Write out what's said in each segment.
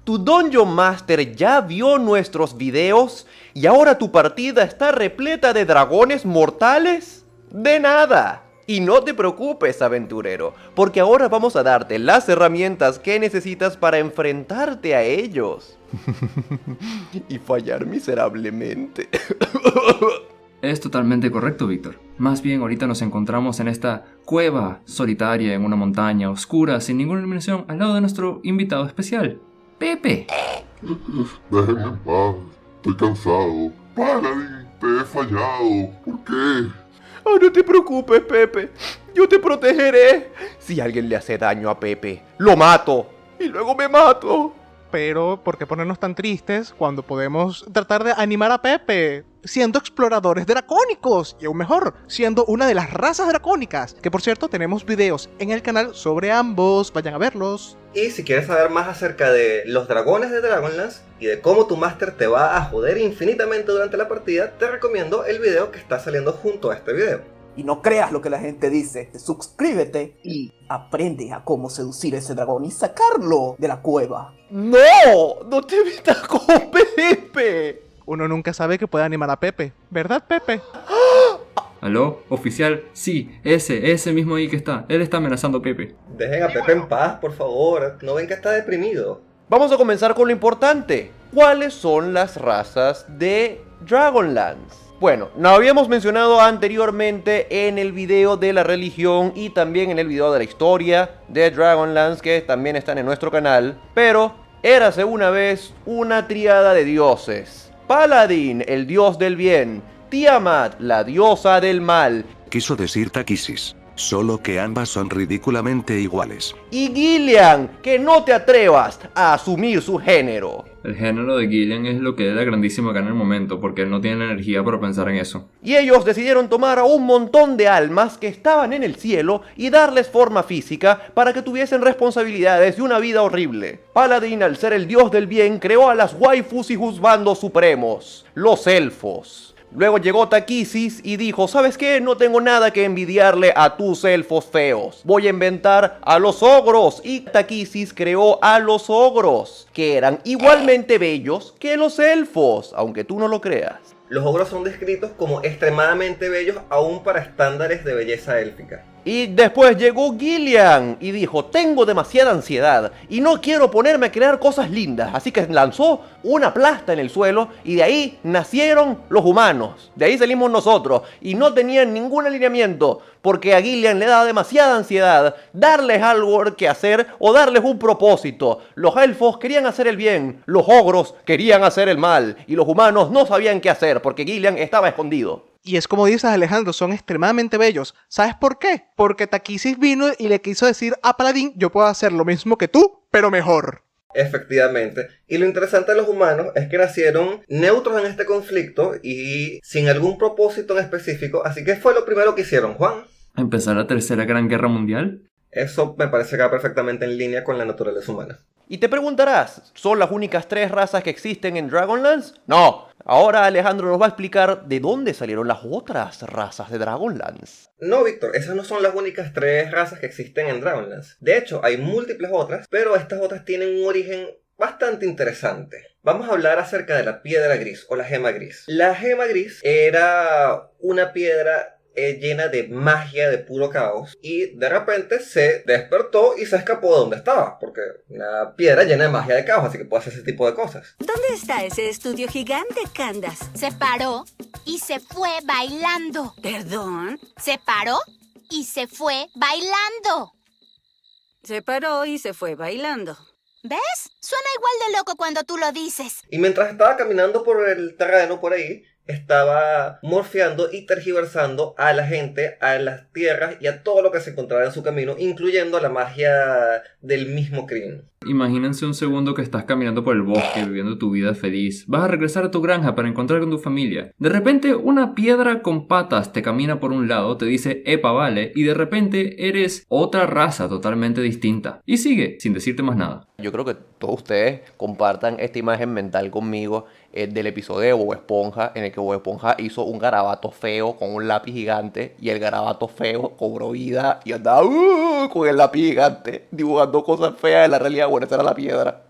¿Tu Dungeon Master ya vio nuestros videos y ahora tu partida está repleta de dragones mortales? De nada. Y no te preocupes, aventurero, porque ahora vamos a darte las herramientas que necesitas para enfrentarte a ellos. Y fallar miserablemente. Es totalmente correcto, Víctor. Más bien ahorita nos encontramos en esta cueva solitaria en una montaña oscura sin ninguna iluminación al lado de nuestro invitado especial, Pepe. Déjenme en paz, estoy cansado. Paladín, te he fallado. ¿Por qué? Oh, no te preocupes, Pepe. Yo te protegeré. Si alguien le hace daño a Pepe, lo mato. Y luego me mato. Pero, ¿por qué ponernos tan tristes cuando podemos tratar de animar a Pepe? Siendo exploradores dracónicos, y aún mejor, siendo una de las razas dracónicas, que por cierto tenemos videos en el canal sobre ambos, vayan a verlos. Y si quieres saber más acerca de los dragones de Dragonlance y de cómo tu máster te va a joder infinitamente durante la partida, te recomiendo el video que está saliendo junto a este video. Y no creas lo que la gente dice, suscríbete y aprende a cómo seducir a ese dragón y sacarlo de la cueva. ¡No! ¡No te metas con Pepe! Uno nunca sabe que puede animar a Pepe, ¿verdad, Pepe? ¿Aló? ¿Oficial? Sí, ese mismo ahí que está. Él está amenazando a Pepe. Dejen a Pepe en paz, por favor. ¿No ven que está deprimido? Vamos a comenzar con lo importante. ¿Cuáles son las razas de Dragonlance? Bueno, nos habíamos mencionado anteriormente en el video de la religión y también en el video de la historia de Dragonlance, que también están en nuestro canal. Pero érase una vez una tríada de dioses. Paladín, el dios del bien. Tiamat, la diosa del mal. Quiso decir Taquisis, solo que ambas son ridículamente iguales. Y Gillian, que no te atrevas a asumir su género. El género de Gillian es lo que es la grandísima gana en el momento, porque él no tiene la energía para pensar en eso. Y ellos decidieron tomar a un montón de almas que estaban en el cielo y darles forma física para que tuviesen responsabilidades y una vida horrible. Paladín, al ser el dios del bien, creó a las waifus y juzbandos supremos, los elfos. Luego llegó Taquisis y dijo, ¿sabes qué? No tengo nada que envidiarle a tus elfos feos. Voy a inventar a los ogros. Y Taquisis creó a los ogros, que eran igualmente bellos que los elfos, aunque tú no lo creas. Los ogros son descritos como extremadamente bellos aún para estándares de belleza élfica. Y después llegó Gillian y dijo, tengo demasiada ansiedad y no quiero ponerme a crear cosas lindas. Así que lanzó una plasta en el suelo y de ahí nacieron los humanos. De ahí salimos nosotros y no tenían ningún alineamiento porque a Gillian le daba demasiada ansiedad darles algo que hacer o darles un propósito. Los elfos querían hacer el bien, los ogros querían hacer el mal y los humanos no sabían qué hacer porque Gillian estaba escondido. Y es como dices, Alejandro, son extremadamente bellos. ¿Sabes por qué? Porque Taquisis vino y le quiso decir a Paladín, yo puedo hacer lo mismo que tú, pero mejor. Efectivamente. Y lo interesante de los humanos es que nacieron neutros en este conflicto y sin algún propósito en específico. Así que fue lo primero que hicieron, Juan. ¿Empezar la tercera gran guerra mundial? Eso me parece que va perfectamente en línea con la naturaleza humana. Y te preguntarás, ¿son las únicas 3 razas que existen en Dragonlance? No. Ahora Alejandro nos va a explicar de dónde salieron las otras razas de Dragonlance. No, Víctor, esas no son las únicas 3 razas que existen en Dragonlance. De hecho, hay múltiples otras, pero estas otras tienen un origen bastante interesante. Vamos a hablar acerca de la piedra gris o la gema gris. La gema gris era una piedra llena de magia, de puro caos, y de repente se despertó y se escapó de donde estaba, porque una piedra llena de magia de caos, así que puede hacer ese tipo de cosas. ¿Dónde está ese estudio gigante, Candace? Se paró y se fue bailando. ¿Perdón? Se paró y se fue bailando. Se paró y se fue bailando. ¿Ves? Suena igual de loco cuando tú lo dices. Y mientras estaba caminando por el terreno por ahí, estaba morfeando y tergiversando a la gente, a las tierras y a todo lo que se encontraba en su camino, incluyendo la magia del mismo crimen. Imagínense un segundo que estás caminando por el bosque viviendo tu vida feliz. Vas a regresar a tu granja para encontrar con tu familia. De repente una piedra con patas te camina por un lado, te dice epa vale, y de repente eres otra raza totalmente distinta. Y sigue, sin decirte más nada. Yo creo que todos ustedes compartan esta imagen mental conmigo del episodio de Bob Esponja, en el que Bob Esponja hizo un garabato feo con un lápiz gigante y el garabato feo cobró vida y andaba con el lápiz gigante dibujando cosas feas en la realidad. Bueno, esa era la piedra.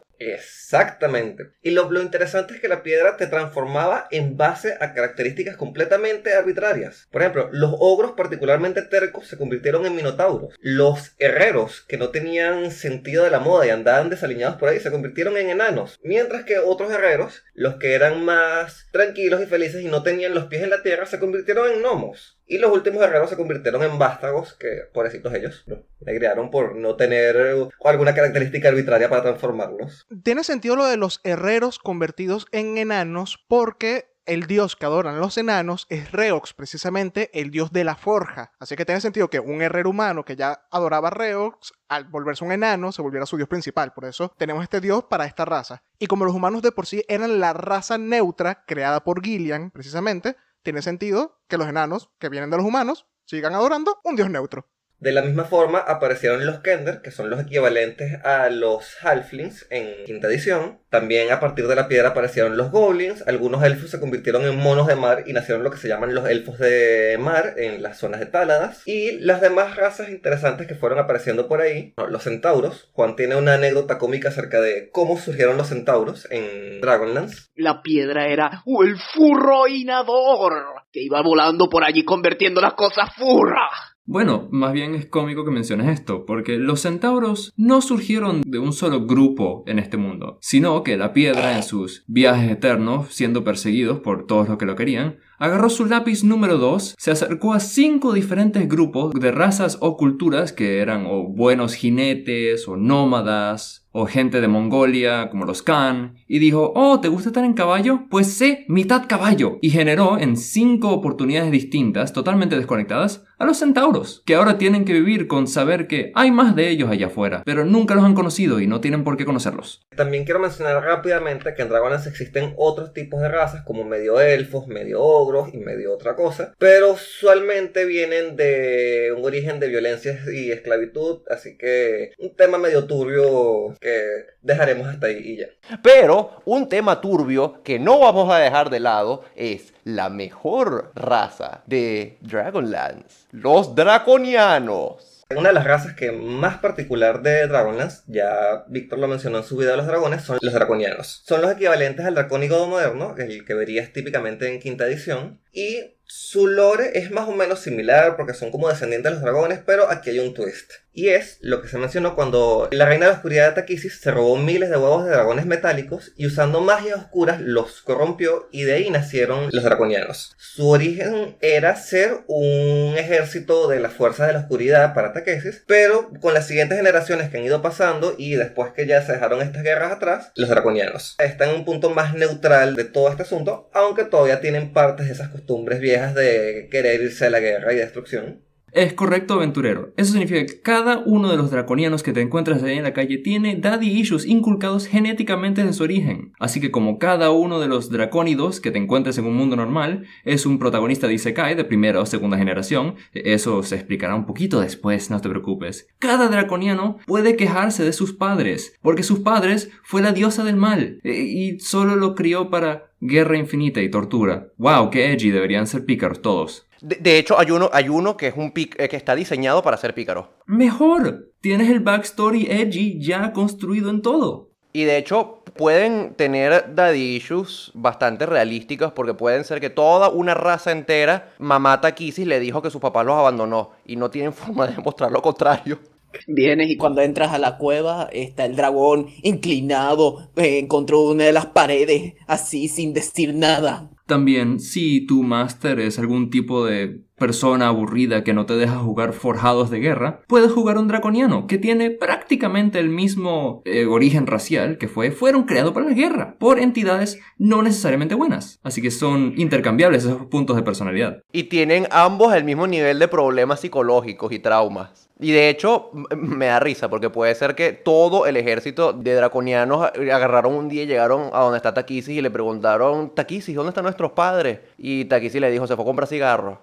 Exactamente. Y lo interesante es que la piedra te transformaba en base a características completamente arbitrarias. Por ejemplo, los ogros particularmente tercos se convirtieron en minotauros. Los herreros que no tenían sentido de la moda y andaban desaliñados por ahí se convirtieron en enanos. Mientras que otros herreros, los que eran más tranquilos y felices y no tenían los pies en la tierra, se convirtieron en gnomos. Y los últimos herreros se convirtieron en vástagos, que pobrecitos ellos, los negrearon por no tener alguna característica arbitraria para transformarlos. Tiene sentido lo de los herreros convertidos en enanos porque el dios que adoran los enanos es Reox, precisamente el dios de la forja. Así que tiene sentido que un herrero humano que ya adoraba a Reox, al volverse un enano, se volviera su dios principal. Por eso tenemos este dios para esta raza. Y como los humanos de por sí eran la raza neutra creada por Gillian, precisamente, tiene sentido que los enanos que vienen de los humanos sigan adorando un dios neutro. De la misma forma aparecieron los Kender, que son los equivalentes a los Halflings en quinta edición. También a partir de la piedra aparecieron los Goblins. Algunos elfos se convirtieron en monos de mar y nacieron lo que se llaman los elfos de mar en las zonas de Táladas. Y las demás razas interesantes que fueron apareciendo por ahí, los centauros. Juan tiene una anécdota cómica acerca de cómo surgieron los centauros en Dragonlance. La piedra era el furroinador, que iba volando por allí convirtiendo las cosas furra. Bueno, más bien es cómico que menciones esto, porque los centauros no surgieron de un solo grupo en este mundo, sino que la piedra en sus viajes eternos, siendo perseguidos por todos los que lo querían, agarró su lápiz número 2, se acercó a 5 diferentes grupos de razas o culturas que eran o buenos jinetes o nómadas o gente de Mongolia como los Khan, y dijo: oh, ¿te gusta estar en caballo? Pues sé mitad caballo, y generó en 5 oportunidades distintas, totalmente desconectadas, a los centauros, que ahora tienen que vivir con saber que hay más de ellos allá afuera, pero nunca los han conocido y no tienen por qué conocerlos. También quiero mencionar rápidamente que en Dragonlance existen otros tipos de razas como medio elfos, medio ogros y medio otra cosa, pero usualmente vienen de un origen de violencia y esclavitud, así que un tema medio turbio que dejaremos hasta ahí y ya. Pero un tema turbio que no vamos a dejar de lado es la mejor raza de Dragonlance, los draconianos. Una de las razas que más particular de Dragonlance, ya Víctor lo mencionó en su video de los dragones, son los draconianos. Son los equivalentes al dracónigo moderno, el que verías típicamente en quinta edición, y su lore es más o menos similar porque son como descendientes de los dragones, pero aquí hay un twist. Y es lo que se mencionó cuando la reina de la oscuridad de Takisis se robó miles de huevos de dragones metálicos y usando magias oscuras los corrompió, y de ahí nacieron los draconianos. Su origen era ser un ejército de las fuerzas de la oscuridad para Takesis, pero con las siguientes generaciones que han ido pasando y después que ya se dejaron estas guerras atrás, los draconianos están en un punto más neutral de todo este asunto, aunque todavía tienen partes de esas costumbres viejas de querer irse a la guerra y destrucción. Es correcto, aventurero. Eso significa que cada uno de los draconianos que te encuentras ahí en la calle tiene daddy issues inculcados genéticamente desde su origen. Así que como cada uno de los dracónidos que te encuentres en un mundo normal es un protagonista de Isekai de primera o segunda generación, eso se explicará un poquito después, no te preocupes. Cada draconiano puede quejarse de sus padres, porque sus padres fue la diosa del mal y solo lo crió para guerra infinita y tortura. Wow, qué edgy, deberían ser pícaros todos. De hecho, hay uno que es que está diseñado para ser pícaro. ¡Mejor! Tienes el backstory edgy ya construido en todo. Y de hecho, pueden tener daddy issues bastante realísticas porque pueden ser que toda una raza entera, mamá Takisis le dijo que su papá los abandonó y no tienen forma de demostrar lo contrario. Vienes y cuando entras a la cueva está el dragón inclinado contra una de las paredes, así sin decir nada. También, si tu máster es algún tipo de persona aburrida que no te deja jugar forjados de guerra, puedes jugar un draconiano que tiene prácticamente el mismo origen racial que fueron creados para la guerra por entidades no necesariamente buenas. Así que son intercambiables esos puntos de personalidad. Y tienen ambos el mismo nivel de problemas psicológicos y traumas. Y de hecho, me da risa porque puede ser que todo el ejército de draconianos agarraron un día y llegaron a donde está Takisis y le preguntaron: Takisis, ¿dónde están nuestros padres? Y Takisis le dijo: se fue a comprar cigarros.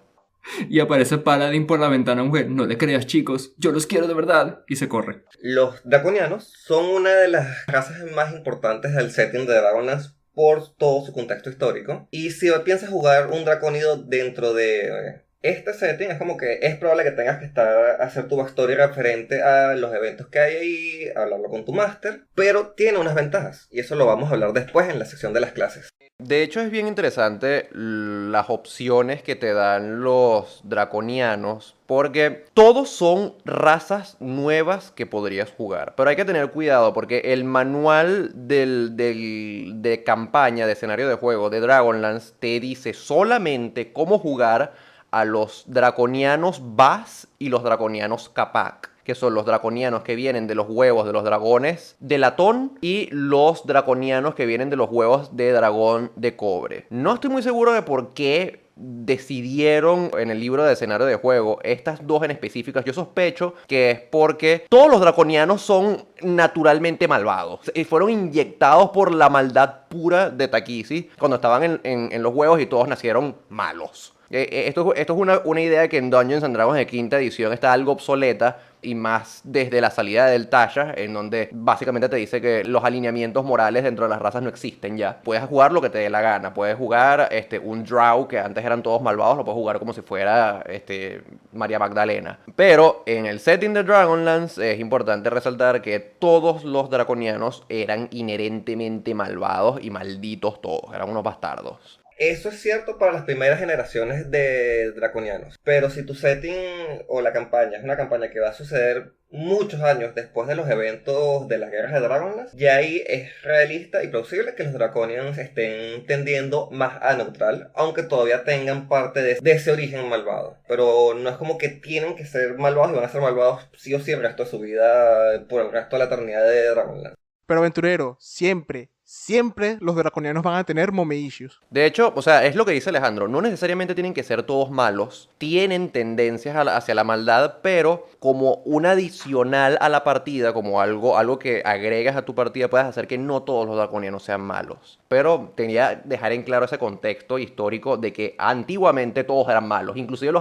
Y aparece Paladin por la ventana, mujer. No le creas, chicos, yo los quiero de verdad. Y se corre. Los draconianos son una de las razas más importantes del setting de Dragonlance por todo su contexto histórico. Y si piensas jugar un dracónido dentro de Este setting es como que es probable que tengas que hacer tu backstory referente a los eventos que hay ahí, hablarlo con tu máster, pero tiene unas ventajas, y eso lo vamos a hablar después en la sección de las clases. De hecho, es bien interesante las opciones que te dan los draconianos, porque todos son razas nuevas que podrías jugar. Pero hay que tener cuidado porque el manual de campaña, de escenario de juego de Dragonlance te dice solamente cómo jugar a los draconianos Bas y los draconianos Capac, que son los draconianos que vienen de los huevos de los dragones de latón y los draconianos que vienen de los huevos de dragón de cobre. No estoy muy seguro de por qué decidieron en el libro de escenario de juego estas dos en específicas. Yo sospecho que es porque todos los draconianos son naturalmente malvados y fueron inyectados por la maldad pura de Takisi cuando estaban en los huevos y todos nacieron malos. Esto es una idea que en Dungeons and Dragons de quinta edición está algo obsoleta, y más desde la salida del Tasha, en donde básicamente te dice que los alineamientos morales dentro de las razas no existen ya. Puedes jugar lo que te dé la gana. Puedes jugar un Drow, que antes eran todos malvados, lo puedes jugar como si fuera María Magdalena. Pero en el setting de Dragonlance es importante resaltar que todos los draconianos eran inherentemente malvados y malditos todos. Eran unos bastardos. Eso es cierto para las primeras generaciones de draconianos, pero si tu setting o la campaña es una campaña que va a suceder muchos años después de los eventos de las guerras de Dragonlance, ya ahí es realista y plausible que los draconians estén tendiendo más a neutral, aunque todavía tengan parte de ese origen malvado. Pero no es como que tienen que ser malvados y van a ser malvados sí o sí el resto de su vida, por el resto de la eternidad de Dragonlance. Pero aventurero, siempre los draconianos van a tener mommy issues. De hecho, o sea, es lo que dice Alejandro, no necesariamente tienen que ser todos malos, tienen tendencias hacia la maldad, pero como un adicional a la partida, como algo que agregas a tu partida, puedes hacer que no todos los draconianos sean malos. Pero tenía que dejar en claro ese contexto histórico de que antiguamente todos eran malos, inclusive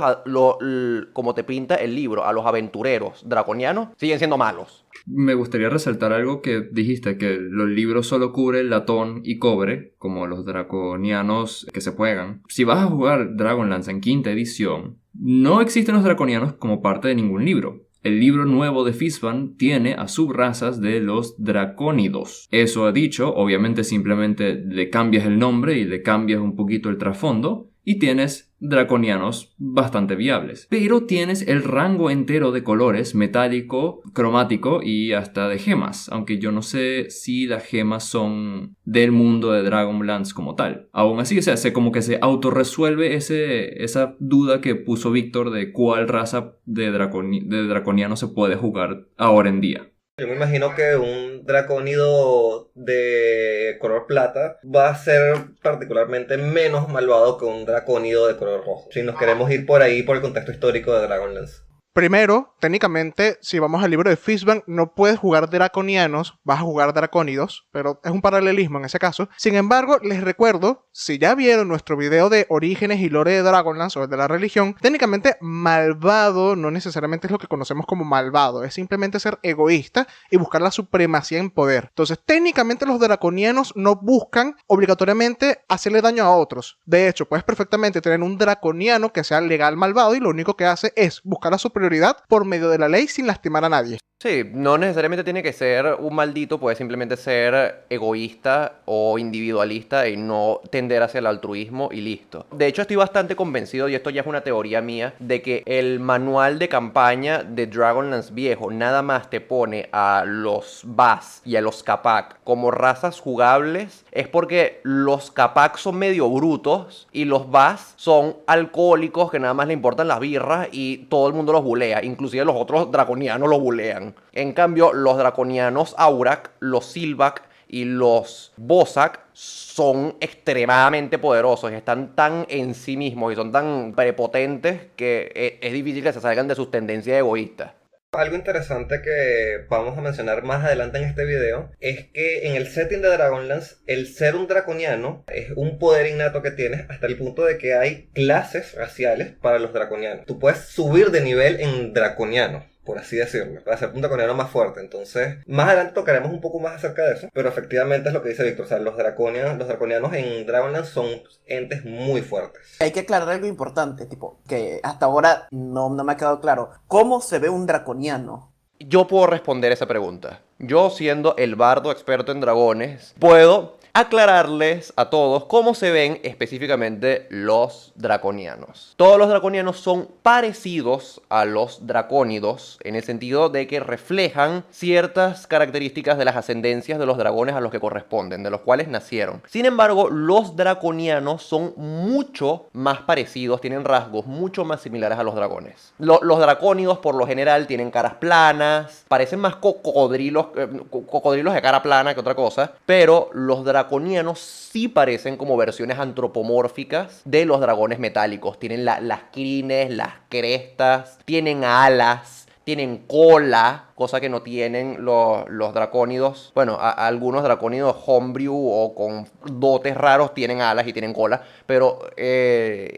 como te pinta el libro, a los aventureros draconianos siguen siendo malos. Me gustaría resaltar algo que dijiste, que los libros solo cubren latón y cobre, como los draconianos que se juegan. Si vas a jugar Dragonlance en quinta edición, no existen los draconianos como parte de ningún libro. El libro nuevo de Fizban tiene a subrazas de los dracónidos. Eso ha dicho, obviamente simplemente le cambias el nombre y le cambias un poquito el trasfondo, y tienes draconianos bastante viables. Pero tienes el rango entero de colores, metálico, cromático y hasta de gemas. Aunque yo no sé si las gemas son del mundo de Dragonlance como tal. Aún así, o sea, como que se autorresuelve esa duda que puso Víctor de cuál raza de draconiano se puede jugar ahora en día. Yo me imagino que un dracónido de color plata va a ser particularmente menos malvado que un dracónido de color rojo, si nos queremos ir por ahí por el contexto histórico de Dragonlance. Primero, técnicamente, si vamos al libro de Fizban, no puedes jugar draconianos, vas a jugar dracónidos, pero es un paralelismo en ese caso. Sin embargo, les recuerdo, si ya vieron nuestro video de orígenes y lore de Dragonlance o de la religión, técnicamente malvado no necesariamente es lo que conocemos como malvado, es simplemente ser egoísta y buscar la supremacía en poder. Entonces, técnicamente los draconianos no buscan obligatoriamente hacerle daño a otros. De hecho, puedes perfectamente tener un draconiano que sea legal malvado y lo único que hace es buscar la superioridad por medio de la ley sin lastimar a nadie. Sí, no necesariamente tiene que ser un maldito, puede simplemente ser egoísta o individualista y no tender hacia el altruismo y listo. De hecho, estoy bastante convencido, y esto ya es una teoría mía, de que el manual de campaña de Dragonlance viejo nada más te pone a los Bas y a los Capac como razas jugables, es porque los Capac son medio brutos y los Bas son alcohólicos que nada más le importan las birras y todo el mundo los bulea, inclusive los otros draconianos los bulean. En cambio, los draconianos Aurak, los Silvac y los Bosak son extremadamente poderosos y están tan en sí mismos y son tan prepotentes que es difícil que se salgan de sus tendencias egoístas. Algo interesante que vamos a mencionar más adelante en este video es que en el setting de Dragonlance, el ser un draconiano es un poder innato que tienes hasta el punto de que hay clases raciales para los draconianos. Tú puedes subir de nivel en draconiano. por así decirlo, para ser un draconiano más fuerte. Entonces, más adelante tocaremos un poco más acerca de eso, pero efectivamente es lo que dice Víctor. O sea, los draconianos en Dragonlance son entes muy fuertes. Hay que aclarar algo importante, tipo, que hasta ahora no me ha quedado claro. ¿Cómo se ve un draconiano? Yo puedo responder esa pregunta. Yo, siendo el bardo experto en dragones, puedo aclararles a todos cómo se ven específicamente los draconianos. Todos los draconianos son parecidos a los dracónidos en el sentido de que reflejan ciertas características de las ascendencias de los dragones a los que corresponden, de los cuales nacieron. Sin embargo, los draconianos son mucho más parecidos, tienen rasgos mucho más similares a los dragones. Los dracónidos por lo general tienen caras planas, parecen más cocodrilos de cara plana que otra cosa, pero los draconianos sí parecen como versiones antropomórficas de los dragones metálicos. Tienen las crines, las crestas, tienen alas, tienen cola, cosa que no tienen los dracónidos. Bueno, algunos dracónidos homebrew o con dotes raros tienen alas y tienen cola, pero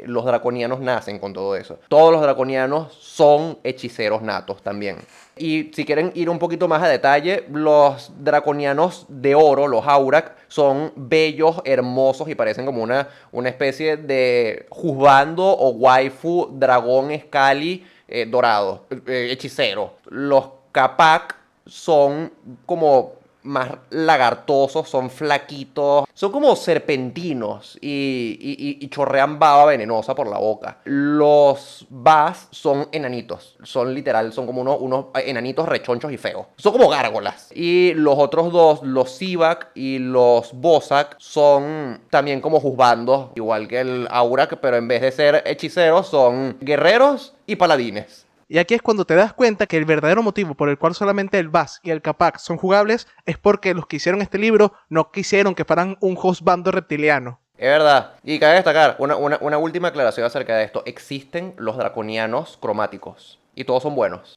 los draconianos nacen con todo eso. Todos los draconianos son hechiceros natos también. Y si quieren ir un poquito más a detalle, los draconianos de oro, los Aurak, son bellos, hermosos y parecen como una especie de juzgando o waifu dragón Scali dorado, hechicero. Los Capac son como más lagartosos, son flaquitos, son como serpentinos y chorrean baba venenosa por la boca. Los Bas son enanitos, son literal, son como unos enanitos rechonchos y feos. Son como gárgolas. Y los otros dos, los Sivak y los Bosak, son también como juzgandos, igual que el Aurak, pero en vez de ser hechiceros, son guerreros y paladines. Y aquí es cuando te das cuenta que el verdadero motivo por el cual solamente el Bas y el Capac son jugables es porque los que hicieron este libro no quisieron que fueran un husbando reptiliano. Es verdad. Y cabe destacar una última aclaración acerca de esto. Existen los draconianos cromáticos. Y todos son buenos.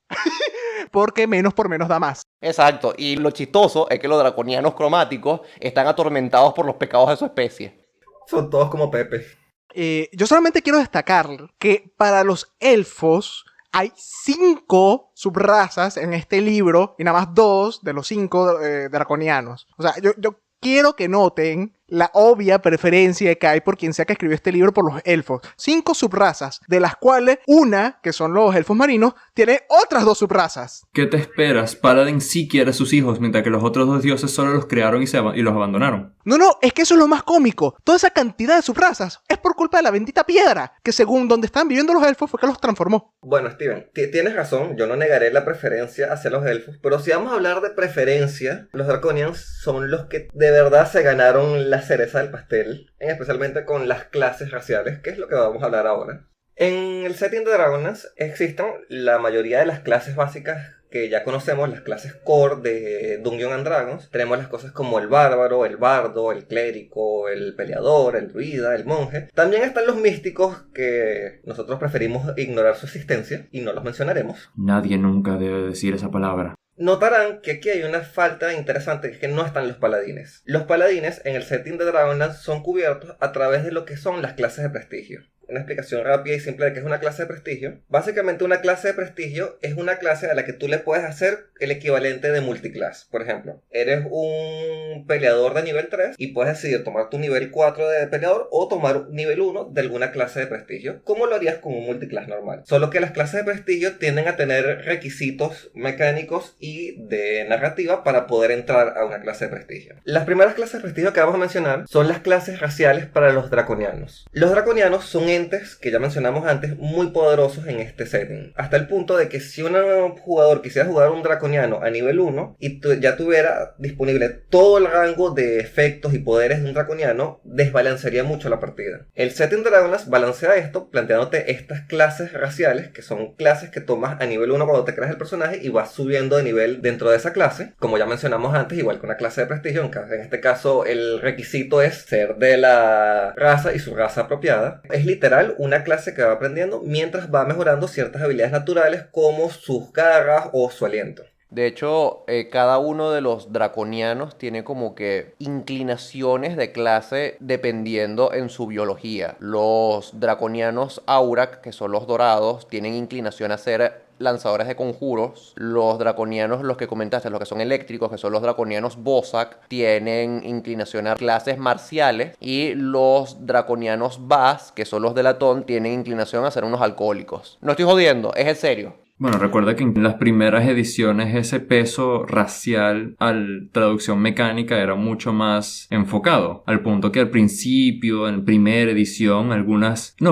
Porque menos por menos da más. Exacto. Y lo chistoso es que los draconianos cromáticos están atormentados por los pecados de su especie. Son todos como Pepe. Yo solamente quiero destacar que para los elfos hay 5 subrazas en este libro y nada más 2 de los 5 draconianos. O sea, yo quiero que noten la obvia preferencia que hay por quien sea que escribió este libro por los elfos. 5 subrazas, de las cuales una, que son los elfos marinos, tiene otras 2 subrazas. ¿Qué te esperas? Paladin sí quiere a sus hijos, mientras que los otros 2 dioses solo los crearon y los abandonaron. No, es que eso es lo más cómico. Toda esa cantidad de subrazas es por culpa de la bendita piedra, que según donde están viviendo los elfos fue que los transformó. Bueno, Steven, tienes razón, yo no negaré la preferencia hacia los elfos, pero si vamos a hablar de preferencia, los Draconians son los que de verdad se ganaron la cereza del pastel, especialmente con las clases raciales, que es lo que vamos a hablar ahora. En el setting de Dragonlance existen la mayoría de las clases básicas que ya conocemos, las clases core de Dungeons and Dragons. Tenemos las cosas como el bárbaro, el bardo, el clérigo, el peleador, el druida, el monje. También están los místicos, que nosotros preferimos ignorar su existencia y no los mencionaremos. Nadie nunca debe decir esa palabra. Notarán que aquí hay una falta interesante, que es que no están los paladines. Los paladines en el setting de Dragonlance son cubiertos a través de lo que son las clases de prestigio. Una explicación rápida y simple de qué es una clase de prestigio. Básicamente una clase de prestigio es una clase a la que tú le puedes hacer el equivalente de multiclass. Por ejemplo, eres un peleador de nivel 3 y puedes decidir tomar tu nivel 4 de peleador o tomar nivel 1 de alguna clase de prestigio, como lo harías con un multiclass normal. Solo que las clases de prestigio tienden a tener requisitos mecánicos y de narrativa para poder entrar a una clase de prestigio. Las primeras clases de prestigio que vamos a mencionar son las clases raciales para los draconianos. Los draconianos son entes que ya mencionamos antes muy poderosos en este setting, hasta el punto de que si un jugador quisiera jugar un draconiano a nivel 1 y ya tuviera disponible todo el rango de efectos y poderes de un draconiano, desbalancearía mucho la partida. El setting de Dragonlance balancea esto planteándote estas clases raciales, que son clases que tomas a nivel 1 cuando te creas el personaje y vas subiendo de nivel dentro de esa clase, como ya mencionamos antes, igual que una clase de prestigio. En este caso el requisito es ser de la raza y su raza apropiada. Es literal una clase que va aprendiendo mientras va mejorando ciertas habilidades naturales como sus garras o su aliento. De hecho, cada uno de los draconianos tiene como que inclinaciones de clase dependiendo en su biología. Los draconianos Aurak, que son los dorados, tienen inclinación a ser lanzadores de conjuros. Los draconianos, los que comentaste, los que son eléctricos, que son los draconianos Bozak, tienen inclinación a clases marciales. Y los draconianos Baz, que son los de latón, tienen inclinación a ser unos alcohólicos. No estoy jodiendo, es en serio. Bueno, recuerda que en las primeras ediciones ese peso racial al traducción mecánica era mucho más enfocado, al punto que al principio, en primera edición,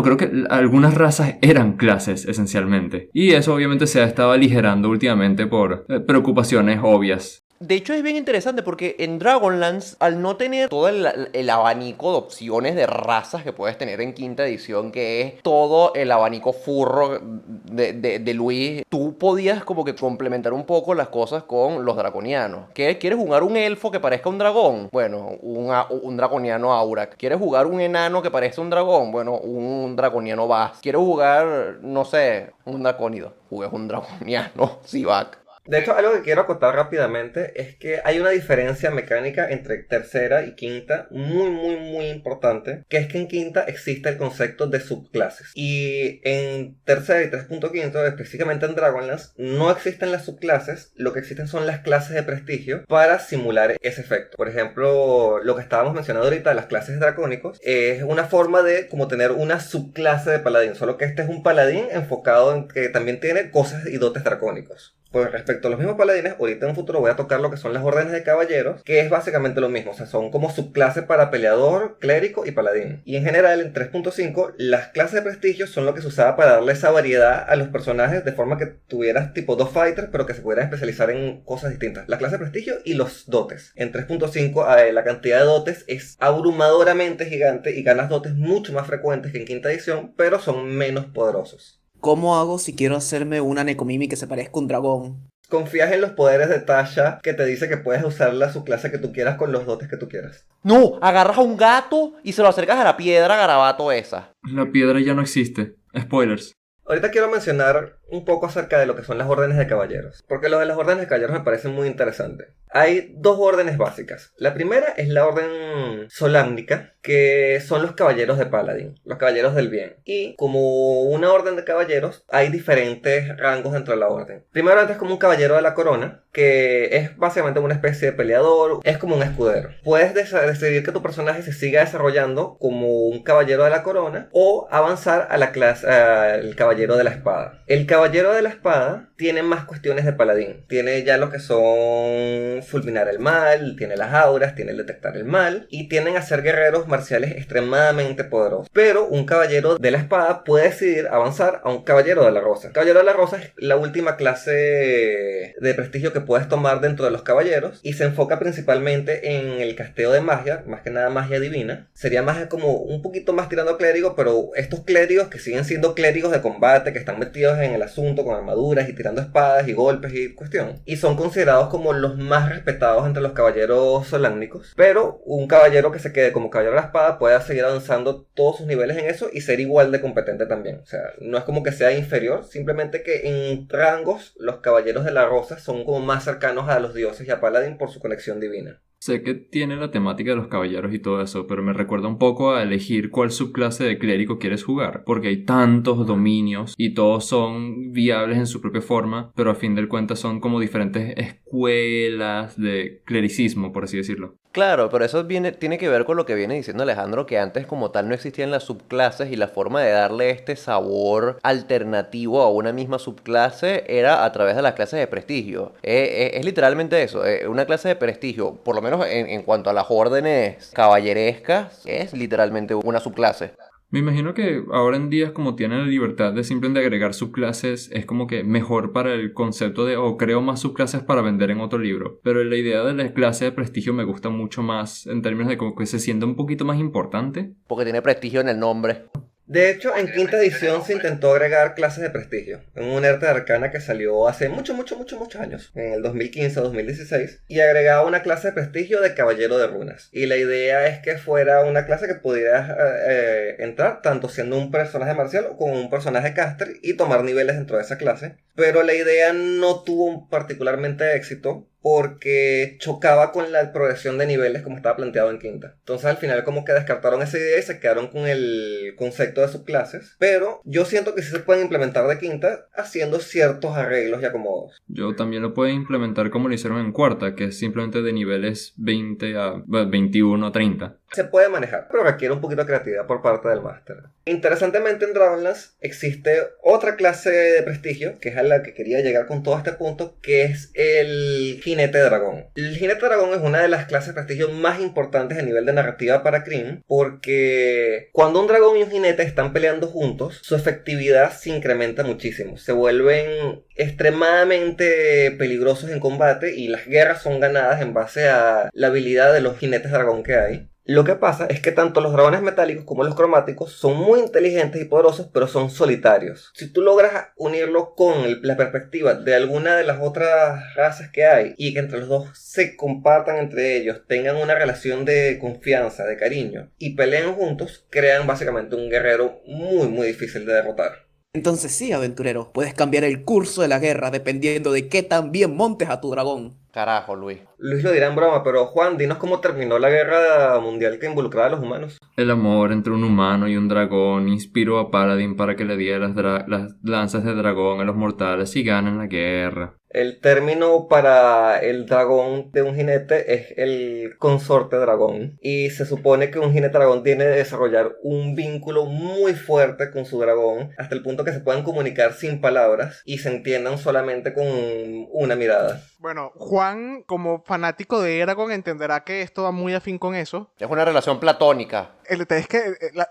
creo que algunas razas eran clases esencialmente. Y eso obviamente se ha estado aligerando últimamente por preocupaciones obvias. De hecho es bien interesante porque en Dragonlance, al no tener todo el abanico de opciones de razas que puedes tener en quinta edición, que es todo el abanico furro de Luis, tú podías como que complementar un poco las cosas con los draconianos. ¿Qué? ¿Quieres jugar un elfo que parezca un dragón? Bueno, un draconiano Aurak. ¿Quieres jugar un enano que parezca un dragón? Bueno, un draconiano Baz. ¿Quieres jugar, no sé, un dracónido? Jugues un draconiano Sivak. De hecho, algo que quiero acotar rápidamente es que hay una diferencia mecánica entre tercera y quinta muy importante, que es que en quinta existe el concepto de subclases. Y en tercera y 3.5, específicamente en Dragonlance, no existen las subclases, lo que existen son las clases de prestigio para simular ese efecto. Por ejemplo, lo que estábamos mencionando ahorita, las clases dracónicos, es una forma de como tener una subclase de paladín, solo que este es un paladín enfocado en que también tiene cosas y dotes dracónicos. Pues respecto a los mismos paladines, ahorita en un futuro voy a tocar lo que son las órdenes de caballeros, que es básicamente lo mismo, o sea, son como subclases para peleador, clérigo y paladín. Y en general, en 3.5, las clases de prestigio son lo que se usaba para darle esa variedad a los personajes, de forma que tuvieras tipo dos fighters, pero que se pudieran especializar en cosas distintas. La clase de prestigio y los dotes. En 3.5, la cantidad de dotes es abrumadoramente gigante y ganas dotes mucho más frecuentes que en quinta edición, pero son menos poderosos. ¿Cómo hago si quiero hacerme una Nekomimi que se parezca a un dragón? Confías en los poderes de Tasha, que te dice que puedes usar la subclase que tú quieras con los dotes que tú quieras. No, agarras a un gato y se lo acercas a la piedra garabato esa. La piedra ya no existe. Spoilers. Ahorita quiero mencionar un poco acerca de lo que son las órdenes de caballeros, porque lo de las órdenes de caballeros me parece muy interesante. Hay dos órdenes básicas. La primera es la orden solámnica, que son los caballeros de Paladin, los caballeros del bien. Y como una orden de caballeros, hay diferentes rangos dentro de la orden. Primero antes como un caballero de la corona, que es básicamente una especie de peleador, es como un escudero. Puedes decidir que tu personaje se siga desarrollando como un caballero de la corona o avanzar a la clase, al caballero de la espada. El caballero de la espada tiene más cuestiones de paladín. Tiene ya lo que son fulminar el mal, tiene las auras, tiene el detectar el mal y tienen a ser guerreros marciales extremadamente poderosos. Pero un caballero de la espada puede decidir avanzar a un caballero de la rosa. Caballero de la rosa es la última clase de prestigio que puedes tomar dentro de los caballeros y se enfoca principalmente en el casteo de magia, más que nada magia divina. Sería más como un poquito más tirando a clérigo, pero estos clérigos que siguen siendo clérigos de combate, que están metidos en el asunto con armaduras y tirando espadas y golpes y cuestión, y son considerados como los más respetados entre los caballeros solámnicos. Pero un caballero que se quede como caballero de la espada puede seguir avanzando todos sus niveles en eso y ser igual de competente también. O sea, no es como que sea inferior, simplemente que en rangos los caballeros de la rosa son como más cercanos a los dioses y a Paladin por su conexión divina. Sé que tiene la temática de los caballeros y todo eso, pero me recuerda un poco a elegir cuál subclase de clérigo quieres jugar, porque hay tantos dominios y todos son viables en su propia forma, pero a fin de cuentas son como diferentes escuelas de clericismo, por así decirlo. Claro, pero eso tiene que ver con lo que viene diciendo Alejandro, que antes como tal no existían las subclases y la forma de darle este sabor alternativo a una misma subclase era a través de las clases de prestigio. Es literalmente eso, una clase de prestigio, por lo menos en cuanto a las órdenes caballerescas, es literalmente una subclase. Me imagino que ahora en día, como tienen la libertad de simplemente agregar subclases, es como que mejor para el concepto de creo más subclases para vender en otro libro. Pero la idea de la clase de prestigio me gusta mucho más en términos de como que se siente un poquito más importante. Porque tiene prestigio en el nombre. De hecho, en quinta edición se intentó agregar clases de prestigio en un arte de arcana que salió hace muchos años, en el 2015-2016, y agregaba una clase de prestigio de caballero de runas. Y la idea es que fuera una clase que pudieras entrar tanto siendo un personaje marcial como un personaje caster y tomar niveles dentro de esa clase. Pero la idea no tuvo particularmente éxito porque chocaba con la progresión de niveles como estaba planteado en quinta. Entonces al final como que descartaron esa idea y se quedaron con el concepto de subclases, pero yo siento que sí se pueden implementar de quinta haciendo ciertos arreglos y acomodos. Yo también lo puedo implementar como lo hicieron en cuarta, que es simplemente de niveles 20 a 21 a 30. Se puede manejar, pero requiere un poquito de creatividad por parte del máster. Interesantemente en Dragonlance existe otra clase de prestigio, que es a la que quería llegar con todo este punto, que es el jinete dragón. El jinete dragón es una de las clases de prestigio más importantes a nivel de narrativa para Cream, porque cuando un dragón y un jinete están peleando juntos, su efectividad se incrementa muchísimo. Se vuelven extremadamente peligrosos en combate y las guerras son ganadas en base a la habilidad de los jinetes dragón que hay. Lo que pasa es que tanto los dragones metálicos como los cromáticos son muy inteligentes y poderosos, pero son solitarios. Si tú logras unirlo con la perspectiva de alguna de las otras razas que hay y que entre los dos se compartan entre ellos, tengan una relación de confianza, de cariño y peleen juntos, crean básicamente un guerrero muy muy difícil de derrotar. Entonces sí, aventurero, puedes cambiar el curso de la guerra dependiendo de qué tan bien montes a tu dragón. Carajo, Luis. Luis lo dirá en broma, pero Juan, dinos cómo terminó la guerra mundial que involucraba a los humanos. El amor entre un humano y un dragón inspiró a Paladin para que le diera las lanzas de dragón a los mortales y ganen la guerra. El término para el dragón de un jinete es el consorte dragón. Y se supone que un jinete dragón tiene que desarrollar un vínculo muy fuerte con su dragón, hasta el punto que se puedan comunicar sin palabras y se entiendan solamente con una mirada. Bueno, Juan, como fanático de Eragon, entenderá que esto va muy afín con eso. Es una relación platónica. El detalle es que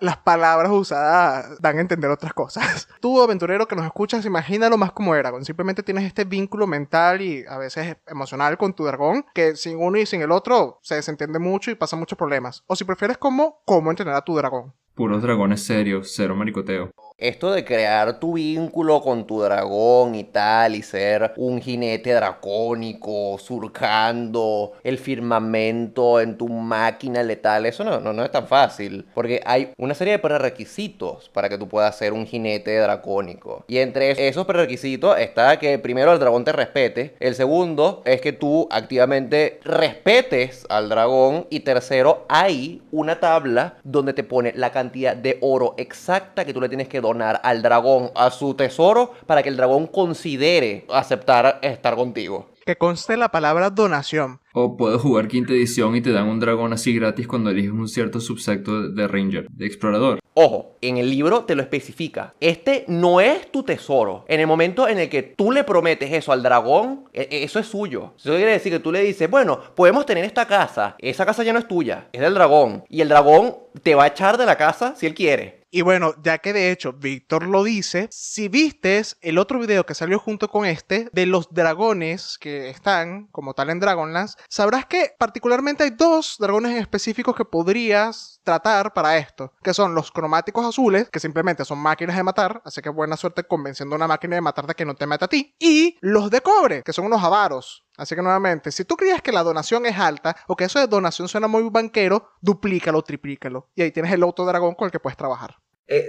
las palabras usadas dan a entender otras cosas. Tú, aventurero que nos escuchas, imagínalo más como Eragon. Simplemente tienes este vínculo mental y a veces emocional con tu dragón, que sin uno y sin el otro se desentiende mucho y pasa muchos problemas. O si prefieres, cómo entrenar a tu dragón. Puros dragones serios, cero maricoteo. Esto de crear tu vínculo con tu dragón y tal, y ser un jinete dracónico, surcando el firmamento en tu máquina letal, eso no es tan fácil. Porque hay una serie de prerequisitos para que tú puedas ser un jinete dracónico. Y entre esos prerequisitos está que primero el dragón te respete. El segundo es que tú activamente respetes al dragón. Y tercero, hay una tabla donde te pone la cantidad de oro exacta que tú le tienes que donar al dragón, a su tesoro, para que el dragón considere aceptar estar contigo. Que conste la palabra donación. O puedes jugar quinta edición y te dan un dragón así gratis cuando eliges un cierto subsecto de Ranger, de explorador. Ojo, en el libro te lo especifica. Este no es tu tesoro. En el momento en el que tú le prometes eso al dragón, eso es suyo. Eso quiere decir que tú le dices, bueno, podemos tener esta casa. Esa casa ya no es tuya, es del dragón. Y el dragón te va a echar de la casa si él quiere. Y bueno, ya que de hecho Víctor lo dice, si vistes el otro video que salió junto con este, de los dragones que están como tal en Dragonlance, sabrás que particularmente hay dos dragones en específicos que podrías tratar para esto, que son los cromáticos azules, que simplemente son máquinas de matar, así que buena suerte convenciendo a una máquina de matar de que no te mata a ti, y los de cobre, que son unos avaros. Así que nuevamente, si tú creías que la donación es alta o que eso de donación suena muy banquero, duplícalo, triplícalo. Y ahí tienes el otro dragón con el que puedes trabajar.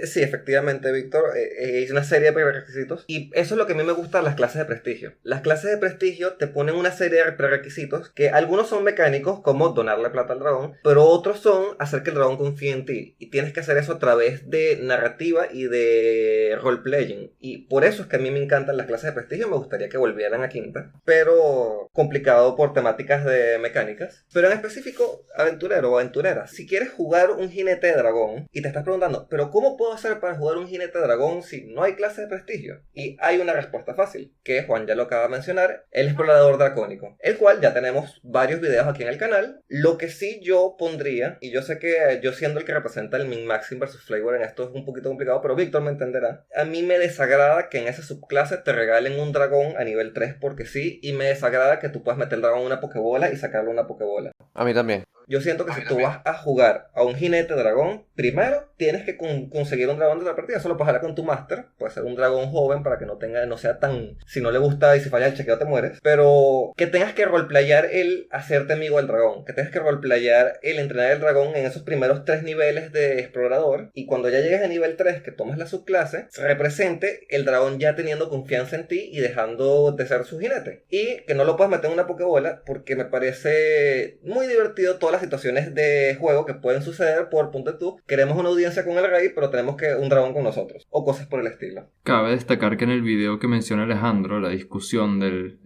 Sí, efectivamente, Víctor, es una serie de prerequisitos y eso es lo que a mí me gusta de las clases de prestigio. Las clases de prestigio te ponen una serie de prerequisitos que algunos son mecánicos, como donarle plata al dragón, pero otros son hacer que el dragón confíe en ti y tienes que hacer eso a través de narrativa y de roleplaying. Y por eso es que a mí me encantan las clases de prestigio, me gustaría que volvieran a quinta, pero complicado por temáticas de mecánicas. Pero en específico, aventurero o aventurera, si quieres jugar un jinete de dragón y te estás preguntando, ¿pero cómo puedo hacer para jugar un jinete dragón si no hay clase de prestigio? Y hay una respuesta fácil, que Juan ya lo acaba de mencionar, el explorador dracónico, el cual ya tenemos varios videos aquí en el canal. Lo que sí yo pondría, y yo sé que yo siendo el que representa el min-maxing versus flavor en esto es un poquito complicado, pero Víctor me entenderá, a mí me desagrada que en esa subclase te regalen un dragón a nivel 3 porque sí, y me desagrada que tú puedas meter el dragón en una pokebola y sacarle una pokebola. A mí también. Yo siento que si tú vas a jugar a un jinete dragón, primero tienes que conseguir un dragón de la partida. Eso lo puedes hablar con tu máster. Puede ser un dragón joven para que no sea tan... Si no le gusta y si falla el chequeo te mueres. Pero que tengas que roleplayar el hacerte amigo del dragón. Que tengas que roleplayar el entrenar el dragón en esos primeros 3 niveles de explorador. Y cuando ya llegues a nivel 3, que tomes la subclase, se represente el dragón ya teniendo confianza en ti y dejando de ser su jinete. Y que no lo puedas meter en una pokebola, porque me parece muy divertido todas las situaciones de juego que pueden suceder por punto de tú. Queremos una audiencia con el rey, pero tenemos que un dragón con nosotros. O cosas por el estilo. Cabe destacar que en el video que menciona Alejandro, la discusión del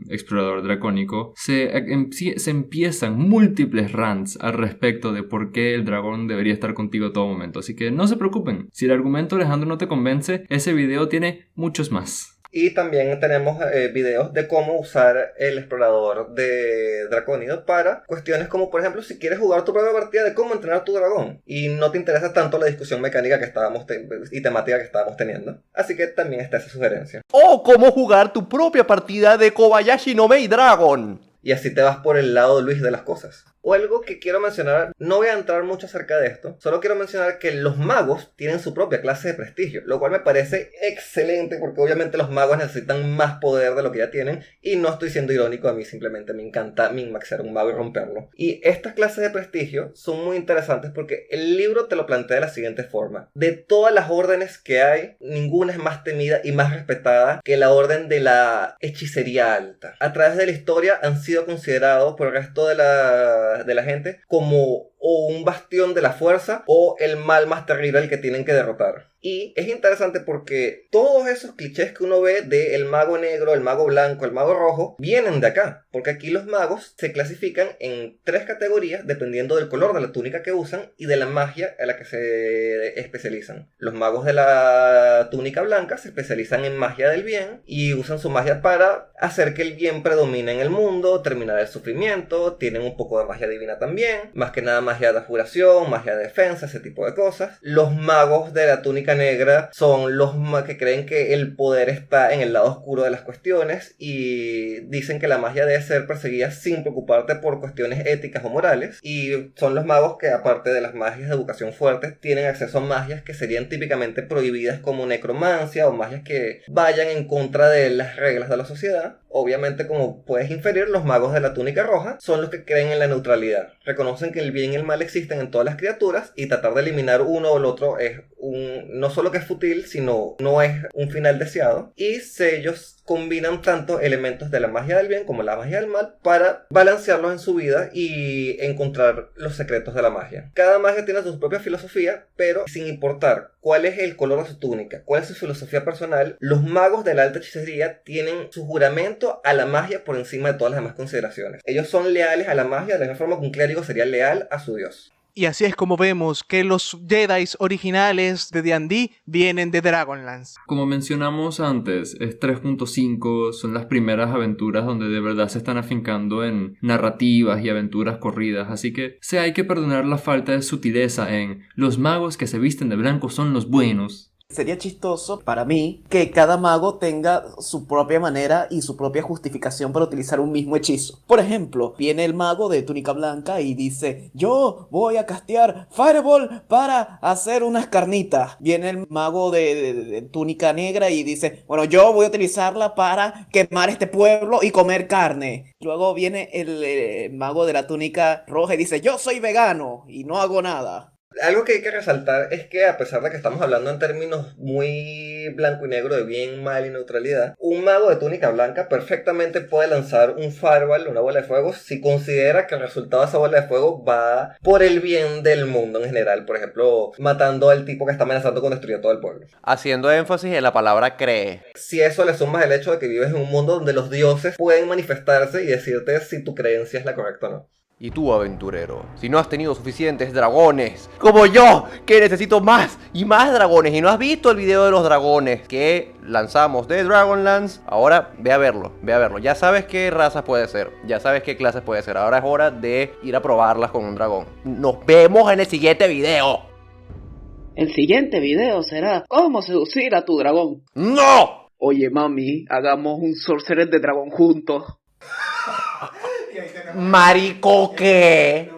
explorador dracónico, se empiezan múltiples rants al respecto de por qué el dragón debería estar contigo a todo momento. Así que no se preocupen. Si el argumento de Alejandro no te convence, ese video tiene muchos más. Y también tenemos videos de cómo usar el explorador de Dracónido para cuestiones como, por ejemplo, si quieres jugar tu propia partida de cómo entrenar tu dragón y no te interesa tanto la discusión mecánica que estábamos y temática que estábamos teniendo. Así que también está esa sugerencia. O cómo jugar tu propia partida de Kobayashi no Mei Dragon. Y así te vas por el lado, Luis, de las cosas. O algo que quiero mencionar, no voy a entrar mucho acerca de esto, solo quiero mencionar que los magos tienen su propia clase de prestigio, lo cual me parece excelente porque obviamente los magos necesitan más poder de lo que ya tienen y no estoy siendo irónico, a mí simplemente me encanta min-maxear un mago y romperlo. Y estas clases de prestigio son muy interesantes porque el libro te lo plantea de la siguiente forma: de todas las órdenes que hay, ninguna es más temida y más respetada que la orden de la hechicería alta. A través de la historia han sido considerados por el resto de la gente como o un bastión de la fuerza o el mal más terrible al que tienen que derrotar. Y es interesante porque todos esos clichés que uno ve de el mago negro, el mago blanco, el mago rojo, vienen de acá. Porque aquí los magos se clasifican en 3 categorías dependiendo del color de la túnica que usan y de la magia a la que se especializan. Los magos de la túnica blanca se especializan en magia del bien y usan su magia para hacer que el bien predomine en el mundo, terminar el sufrimiento, tienen un poco de magia divina también, más que nada magia de curación, magia de defensa, ese tipo de cosas. Los magos de la túnica negra son los que creen que el poder está en el lado oscuro de las cuestiones y dicen que la magia debe ser perseguida sin preocuparte por cuestiones éticas o morales, y son los magos que, aparte de las magias de educación fuertes, tienen acceso a magias que serían típicamente prohibidas como necromancia o magias que vayan en contra de las reglas de la sociedad. Obviamente, como puedes inferir, los magos de la túnica roja son los que creen en la neutralidad. Reconocen que el bien y el mal existen en todas las criaturas y tratar de eliminar uno o el otro es no solo que es fútil, sino no es un final deseado. Y ellos combinan tanto elementos de la magia del bien como la magia del mal para balancearlos en su vida y encontrar los secretos de la magia. Cada magia tiene su propia filosofía, pero sin importar cuál es el color de su túnica, cuál es su filosofía personal, los magos de la alta hechicería tienen su juramento a la magia por encima de todas las demás consideraciones. Ellos son leales a la magia de la misma forma que un clérigo sería leal a su dios. Y así es como vemos que los Jedi originales de D&D vienen de Dragonlance. Como mencionamos antes, es 3.5, son las primeras aventuras donde de verdad se están afincando en narrativas y aventuras corridas, así que hay que perdonar la falta de sutileza en los magos que se visten de blanco son los buenos. Sería chistoso para mí que cada mago tenga su propia manera y su propia justificación para utilizar un mismo hechizo. Por ejemplo, viene el mago de túnica blanca y dice: yo voy a castear Fireball para hacer unas carnitas. Viene el mago de túnica negra y dice: bueno, yo voy a utilizarla para quemar este pueblo y comer carne. Luego viene el mago de la túnica roja y dice: yo soy vegano y no hago nada. Algo que hay que resaltar es que, a pesar de que estamos hablando en términos muy blanco y negro de bien, mal y neutralidad, un mago de túnica blanca perfectamente puede lanzar un fireball, una bola de fuego, si considera que el resultado de esa bola de fuego va por el bien del mundo en general. Por ejemplo, matando al tipo que está amenazando con destruir todo el pueblo. Haciendo énfasis en la palabra cree. Si eso le sumas el hecho de que vives en un mundo donde los dioses pueden manifestarse y decirte si tu creencia es la correcta o no. Y tú, aventurero, si no has tenido suficientes dragones, como yo, que necesito más y más dragones, y no has visto el video de los dragones que lanzamos de Dragonlance, ahora ve a verlo. Ya sabes qué razas puede ser, ya sabes qué clases puede ser. Ahora es hora de ir a probarlas con un dragón. Nos vemos en el siguiente video. El siguiente video será cómo seducir a tu dragón. ¡No! Oye, mami, hagamos un Sorcerer de dragón juntos. Maricoque.